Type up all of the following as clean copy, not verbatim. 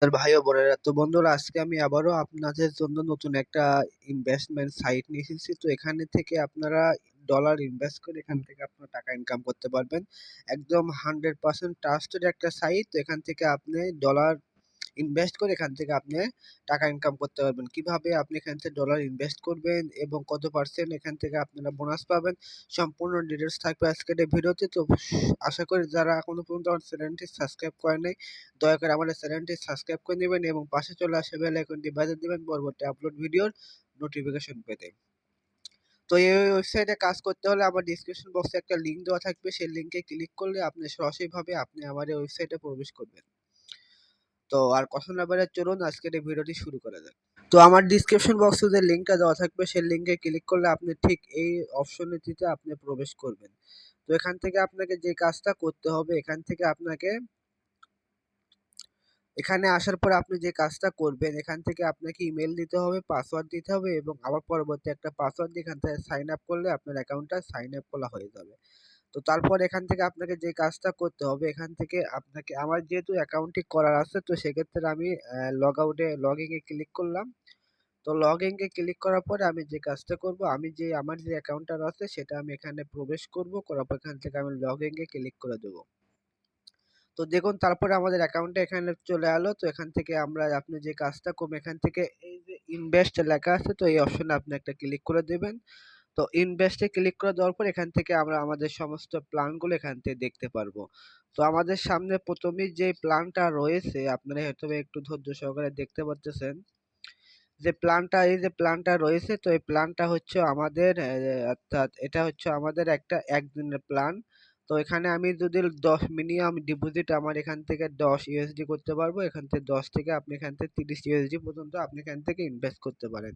ভাই ও বোনেরা, তো বন্ধুরা, আজকে আমি আবারও আপনাদের জন্য নতুন একটা ইনভেস্টমেন্ট সাইট নিয়ে এসেছি। তো এখানে থেকে আপনারা ডলার ইনভেস্ট করে এখান থেকে আপনারা টাকা ইনকাম করতে পারবেন। একদম 100% ট্রাস্টেড একটা সাইট। তো এখান থেকে আপনি ডলার ইনভেস্ট করে এখান থেকে আপনি টাকা ইনকাম করতে পারবেন। কিভাবে আপনি এখান থেকে ডলার ইনভেস্ট করবেন এবং কত পার্সেন্ট এখান থেকে আপনারা বোনাস পাবেন, সম্পূর্ণ ডিটেলস থাকবে আজকের এই ভিডিওতে। তো আশা করি যারা এখনো পর্যন্ত আমার চ্যানেলটি সাবস্ক্রাইব করেন নাই, দয়া করে আমাদের চ্যানেলটি সাবস্ক্রাইব করে নেবেন এবং পাশে চলে আসা বেল আইকনটি বাজিয়ে দিবেন পরবর্তী আপলোড ভিডিওর নোটিফিকেশন পেতে। তো এই ওয়েবসাইটে কাজ করতে হলে আমার ডিসক্রিপশন বক্সে একটা লিংক দেওয়া থাকবে, সেই লিংকে ক্লিক করলে আপনি সরাসরিভাবে আপনি আমার এই ওয়েবসাইটে প্রবেশ করবেন। তো আর কথা না বাড়িয়ে চলুন আজকের এই ভিডিওটি শুরু করা যাক। তো আমার ডিসক্রিপশন বক্সে যে লিংকটা দেওয়া থাকবে সেই লিংকে ক্লিক করলে আপনি ঠিক এই অপশনটিতে আপনি প্রবেশ করবেন। তো এখান থেকে আপনাকে যে কাজটা করতে হবে, এখানে আসার পরে আপনি যে কাজটা করবেন, এখান থেকে আপনাকে ইমেল দিতে হবে, পাসওয়ার্ড দিতে হবে এবং আবার পরবর্তী একটা পাসওয়ার্ড দিয়ে এখান থেকে সাইন আপ করলে আপনার অ্যাকাউন্টটা সাইন আপ করা হয়ে যাবে। তো তারপর এখান থেকে আপনাকে যে কাজটা করতে হবে, এখান থেকে আপনাকে আমার যেহেতু অ্যাকাউন্টটি করার আছে, তো সেক্ষেত্রে আমি লগ ইনে ক্লিক করলাম। তো লগ ইন এ ক্লিক করার পরে আমি যে কাজটা করব, আমার যে অ্যাকাউন্টটা আছে সেটা আমি এখানে প্রবেশ করব, করার পর এখান থেকে আমি লগ ইন এ ক্লিক করে দেবো। তো দেখুন তারপরে আমাদের অ্যাকাউন্টটা এখানে চলে এলো। তো এখান থেকে আপনি যে কাজটা করবেন, এখান থেকে এই যে ইনভেস্ট লেখা আছে, তো এই অপশনে আপনি একটা ক্লিক করে দেবেন। তো ইনভেস্টে ক্লিক করে দেওয়ার পর এখান থেকে আমরা আমাদের সমস্ত প্ল্যানগুলো এখান থেকে দেখতে পারবো। তো আমাদের সামনে প্রথমেই যে প্ল্যানটা রয়েছে, আপনারা হয়তো একটু ধৈর্য সহকারে দেখতে পাচ্ছেন এই যে প্ল্যানটা রয়েছে। তো এই প্ল্যানটা হচ্ছে আমাদের অর্থাৎ এটা হচ্ছে আমাদের একটা একদিনের প্ল্যান। তো এখানে আমি যদি 10 মিনিমাম ডিপোজিট আমার এখান থেকে 10 ইউএসডি করতে পারবো। এখান থেকে 10 থেকে আপনি এখান থেকে 30 ইউএসডি পর্যন্ত আপনি এখান থেকে ইনভেস্ট করতে পারেন।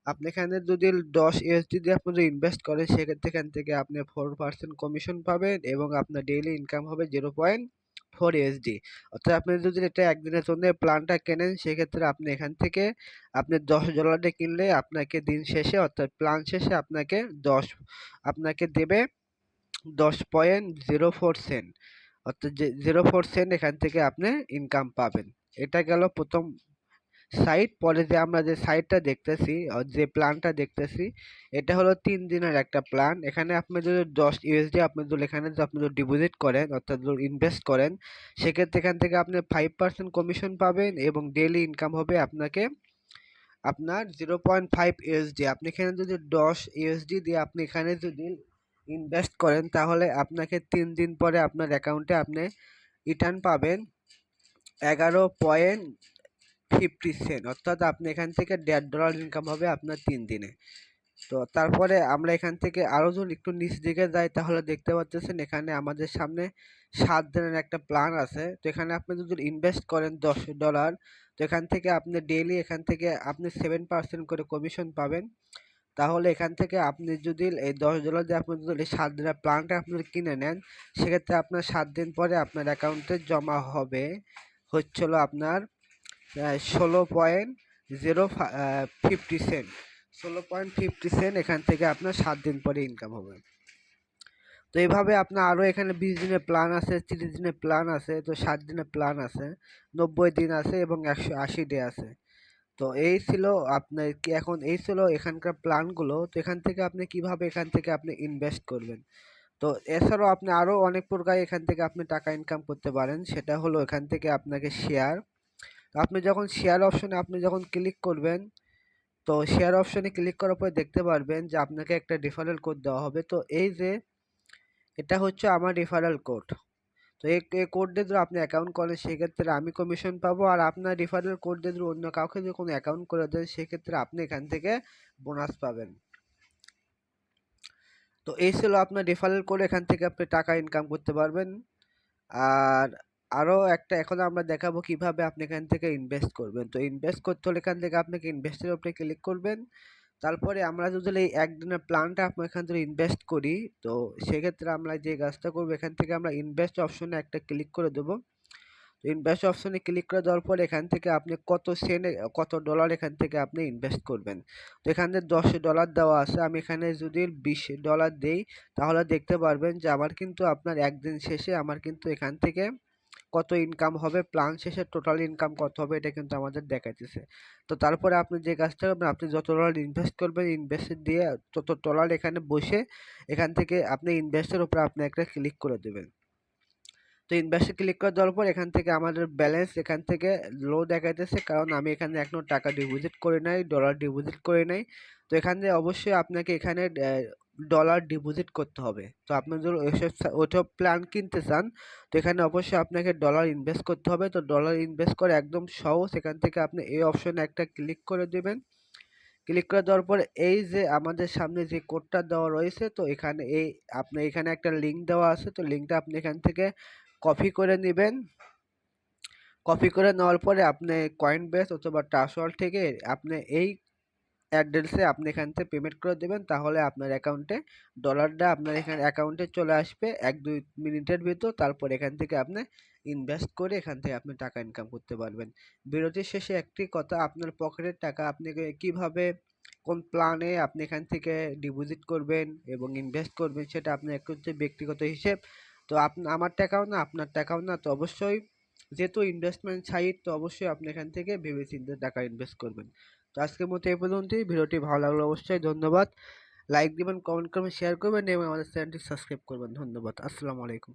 আপনি এখানে যদি 10 ইউএসডি দিয়ে আপনি যদি ইনভেস্ট করেন, সেক্ষেত্রে এখান থেকে আপনি 4% কমিশন পাবেন এবং আপনার ডেইলি ইনকাম হবে 0.4 ইউএসডি। অর্থাৎ আপনি যদি এটা একদিনের জন্য প্ল্যানটা কেনেন, সেক্ষেত্রে আপনি এখান থেকে আপনি $10 দিয়ে কিনলে আপনাকে দিন শেষে অর্থাৎ প্ল্যান শেষে আপনাকে দেবে 10.04 সেন্ট। অর্থাৎ যে 04 সেন্ট এখান থেকে আপনি ইনকাম পাবেন। এটা গেল প্রথম সাইট। পরে যে আমরা যে সাইটটা দেখতেছি, যে প্ল্যানটা দেখতেছি, এটা হলো 3 দিনের একটা প্ল্যান। এখানে আপনি যদি 10 ইউএসডি আপনি যদি ডিপোজিট করেন অর্থাৎ যদি ইনভেস্ট করেন, সেক্ষেত্রে এখান থেকে আপনি 5% কমিশন পাবেন এবং ডেইলি ইনকাম হবে আপনার 0.5 ইউএসডি। আপনি এখানে যদি 10 ইউএসডি দিয়ে আপনি এখানে যদি ইনভেস্ট করেন, তাহলে আপনাকে 3 দিন পরে আপনার অ্যাকাউন্টে আপনি রিটার্ন পাবেন 11.50 সেন্ট। অর্থাৎ আপনি এখান থেকে $1.5 ইনকাম হবে আপনার 3 দিনে। তো তারপরে আমরা এখান থেকে আরো যদি একটু নিচ দিকে যাই, তাহলে দেখতে পাচ্ছেন এখানে আমাদের সামনে 7 দিনের একটা প্ল্যান আছে। তো এখানে আপনি যদি ইনভেস্ট করেন $10, তো এখান থেকে আপনি ডেইলি এখান থেকে আপনি 7% করে কমিশন পাবেন। তাহলে এখান থেকে আপনি যদি এই $10 দিয়ে আপনি যদি 7 দিনের প্ল্যানটা আপনি কিনে নেন, সেক্ষেত্রে আপনার 7 দিন পরে আপনার অ্যাকাউন্টে জমা হবে হচ্ছিল আপনার 16.50 সেন্ট। 16.50 সেন্ট এখান থেকে আপনার 7 দিন পরে ইনকাম হবে। তো এইভাবে আপনার আরও এখানে 20 দিনের প্ল্যান আছে, 30 দিনের প্ল্যান আছে, তো 60 দিনের প্ল্যান আছে, 90 দিন আছে এবং 180 ডে আছে। তো এই ছিল এখানকার প্ল্যানগুলো। তো এখান থেকে আপনি কিভাবে এখান থেকে আপনি ইনভেস্ট করবেন। তো এছাড়াও আপনি আরও অনেক প্রকার এখান থেকে আপনি টাকা ইনকাম করতে পারেন। সেটা হলো এখান থেকে আপনাকে শেয়ার। তো আপনি যখন শেয়ার অপশনে আপনি যখন ক্লিক করবেন, তো শেয়ার অপশনে ক্লিক করার পরে দেখতে পারবেন যে আপনাকে একটা রেফারেল কোড দেওয়া হবে। তো এই যে এটা হচ্ছে আমার রেফারেল কোড। তো এই কোড দিয়ে যদি আপনি অ্যাকাউন্ট করেন, সেক্ষেত্রে আমি কমিশন পাবো, আর আপনার রেফারেল কোড দিয়ে যদি অন্য কাউকে যদি কোনো অ্যাকাউন্ট করে দেন, সেক্ষেত্রে আপনি এখান থেকে বোনাস পাবেন। তো এই ছিল আপনার রেফারেল কোড, এখান থেকে আপনি টাকা ইনকাম করতে পারবেন। আর আরও একটা এখন আমরা দেখাবো কিভাবে আপনি এখান থেকে ইনভেস্ট করবেন। তো ইনভেস্ট করতে হলে এখান থেকে আপনাকে ইনভেস্টের উপরে ক্লিক করবেন। তারপরে আমরা যদি এই একদিনের প্ল্যানটা আপনার এখান থেকে ইনভেস্ট করি, তো সেক্ষেত্রে আমরা যে কাজটা করবো, এখান থেকে আমরা ইনভেস্ট অপশনে একটা ক্লিক করে দেবো। তো ইনভেস্ট অপশনে ক্লিক করে দেওয়ার পর এখান থেকে আপনি কত ডলার এখান থেকে আপনি ইনভেস্ট করবেন। তো এখানে $10 দেওয়া আছে। আমি এখানে যদি $20 দেই, তাহলে দেখতে পারবেন যে আমার কিন্তু আপনার একদিন শেষে আমার কিন্তু এখান থেকে কত ইনকাম হবে, প্ল্যান শেষে টোটাল ইনকাম কত হবে এটা কিন্তু আমাদের দেখাইতেছে। তো তারপরে আপনি যে কাজটা করবেন, আপনি যত ডলার ইনভেস্ট করবেন, ইনভেস্ট দিয়ে তত ডলার এখানে বসে এখান থেকে আপনি ইনভেস্টের উপরে আপনি একটা ক্লিক করে দেবেন। তো ইনভেস্টে ক্লিক করে দেওয়ার পর এখান থেকে আমাদের ব্যালেন্স এখান থেকে লো দেখাইতেছে, কারণ আমি এখানে এখনো টাকা ডিপোজিট করি নাই, ডলার ডিপোজিট করি নাই। তো এখান থেকে অবশ্যই আপনাকে এখানে ডলার ডিপোজিট করতে হবে। তো আপনি যদি ওইসব প্ল্যান কিনতে চান, তো এখানে অবশ্যই আপনাকে ডলার ইনভেস্ট করতে হবে। তো ডলার ইনভেস্ট করে একদম সহজ, এখান থেকে আপনি এই অপশনে একটা ক্লিক করে দেবেন। ক্লিক করে দেওয়ার পরে এই যে আমাদের সামনে যে কোডটা দেওয়া রয়েছে, তো এখানে আপনি এখানে একটা লিঙ্ক দেওয়া আছে, তো লিঙ্কটা আপনি এখান থেকে কপি করে নেবেন। কপি করে নেওয়ার পরে আপনি কয়েনবেস অথবা ট্রাস্ট থেকে আপনি এই অ্যাড্রেসে আপনি এখান থেকে পেমেন্ট করে দেবেন, তাহলে আপনার অ্যাকাউন্টে ডলারটা আপনার এখানে অ্যাকাউন্টে চলে আসবে ১-২ মিনিটের ভিতর। তারপর এখান থেকে আপনি ইনভেস্ট করে এখান থেকে আপনি টাকা ইনকাম করতে পারবেন। বিরতির শেষে একটি কথা, আপনার পকেটের টাকা আপনি কিভাবে কোন প্ল্যানে আপনি এখান থেকে ডিপোজিট করবেন এবং ইনভেস্ট করবেন সেটা আপনার একটু হচ্ছে ব্যক্তিগত হিসেব। তো আমার টাকাও না, আপনার টাকাও না। তো অবশ্যই যেহেতু ইনভেস্টমেন্ট সাইট, তো অবশ্যই আপনি এখান থেকে ভেবেচিন্তে টাকা ইনভেস্ট করবেন। তো আজকের মতো এই পর্যন্তই। ভিডিওটি ভালো লাগলে অবশ্যই ধন্যবাদ। লাইক দিবেন, কমেন্ট করবেন, শেয়ার করবেন এবং আমাদের চ্যানেলটি সাবস্ক্রাইব করবেন। ধন্যবাদ। আসসালামু আলাইকুম।